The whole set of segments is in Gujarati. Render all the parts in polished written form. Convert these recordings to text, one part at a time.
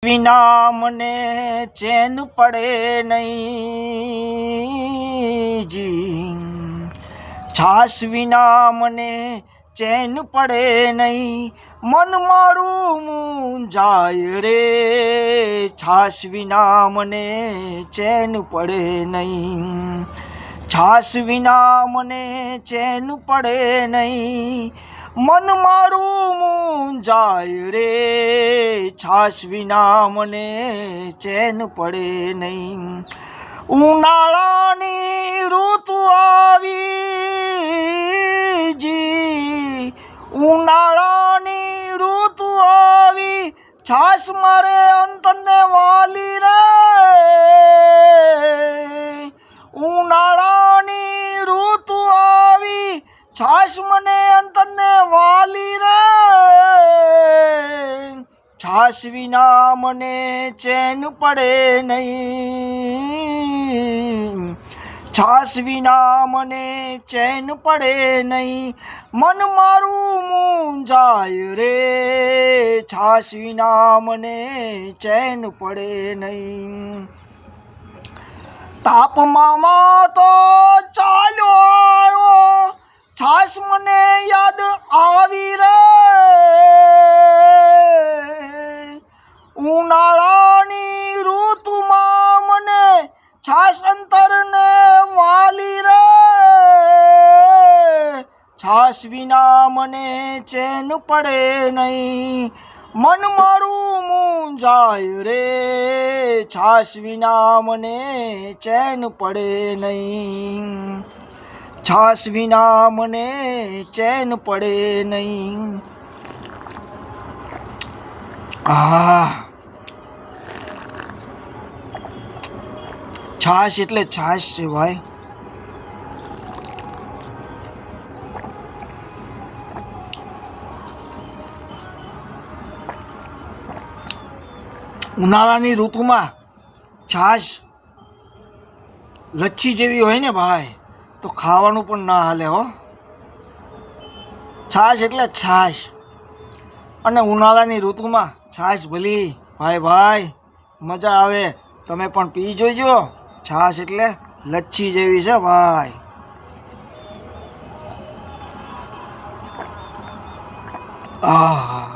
વિના મને ચેન પડે નહીં જી, છાસ વિના મને ચેન પડે નહીં, મન મારું મૂંઝાય રે, છાસ વિના મને ચેન પડે નહીં, છાસ વિના મને ચેન પડે નહીં, મન મારું મૂંઝાય રે, છાસ વિના મને ચેન પડે નહીં. ઉનાળાની ઋતુ આવી જી, ઉનાળાની ઋતુ આવી, છાસ મારે અંતરને વાલી રે, ઉનાળાની ઋતુ આવી, છાસ મને અંતરને વાલી રે, છાસ વિના મને ચેન પડે નહીં, છાસ વિના મને ચેન પડે નહીં, મન મારું મૂંઝાય રે, છાસ વિના મને ચેન પડે નહીં. તાપમામાં તો ચાલ્યો આવ્યો, છાસ મને યાદ આવી રે, ઉનાળાની ઋતુમાં મને છાસ અંતરને વાલી રે, છાસ વિના મને ચેન પડે નહીં, મન મારું મૂંઝાય રે, છાસ વિના મને ચેન પડે નહીં, છાસ વિના મને ચેન પડે નહીં. છાશ એટલે છાશ છે ભાઈ. ઉનાળાની ઋતુમાં છાશ લચ્છી જેવી હોય ને ભાઈ, તો ખાવાનું પણ ના હાલે હો. છાશ એટલે છાશ, અને ઉનાળાની ઋતુમાં છાશ ભલી ભાઈ ભાઈ મજા આવે. તમે પણ પી જોઈજો, છાશ એટલે લચ્છી જેવી છે ભાઈ. આહ,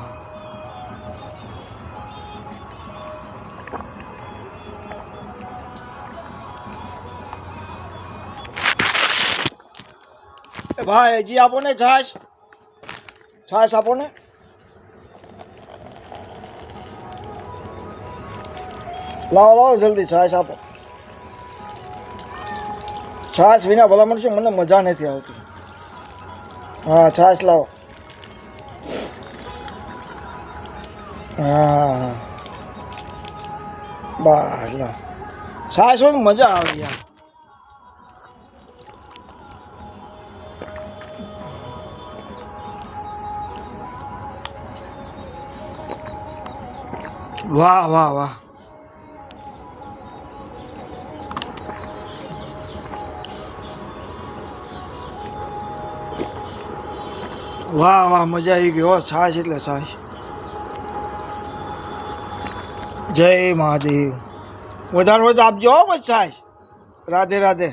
ભાઈ હજી આપો ને છાશ, છાશ આપો ને. લાવો લાવો જલ્દી છાશ આપો. છાશ વિના ભલા મળશે, મને મજા નથી આવતી. હા છાશ લાવો. હા બસ લા, છાશ હોય મજા આવે યાર. વાહ વાહ વાહ, વાહ વાહ મજા આવી ગઈ હો. છાશ એટલે છાશ. જય મહાદેવ. વધારે વધારે આપજો હો બસ છાશ. રાધે રાધે.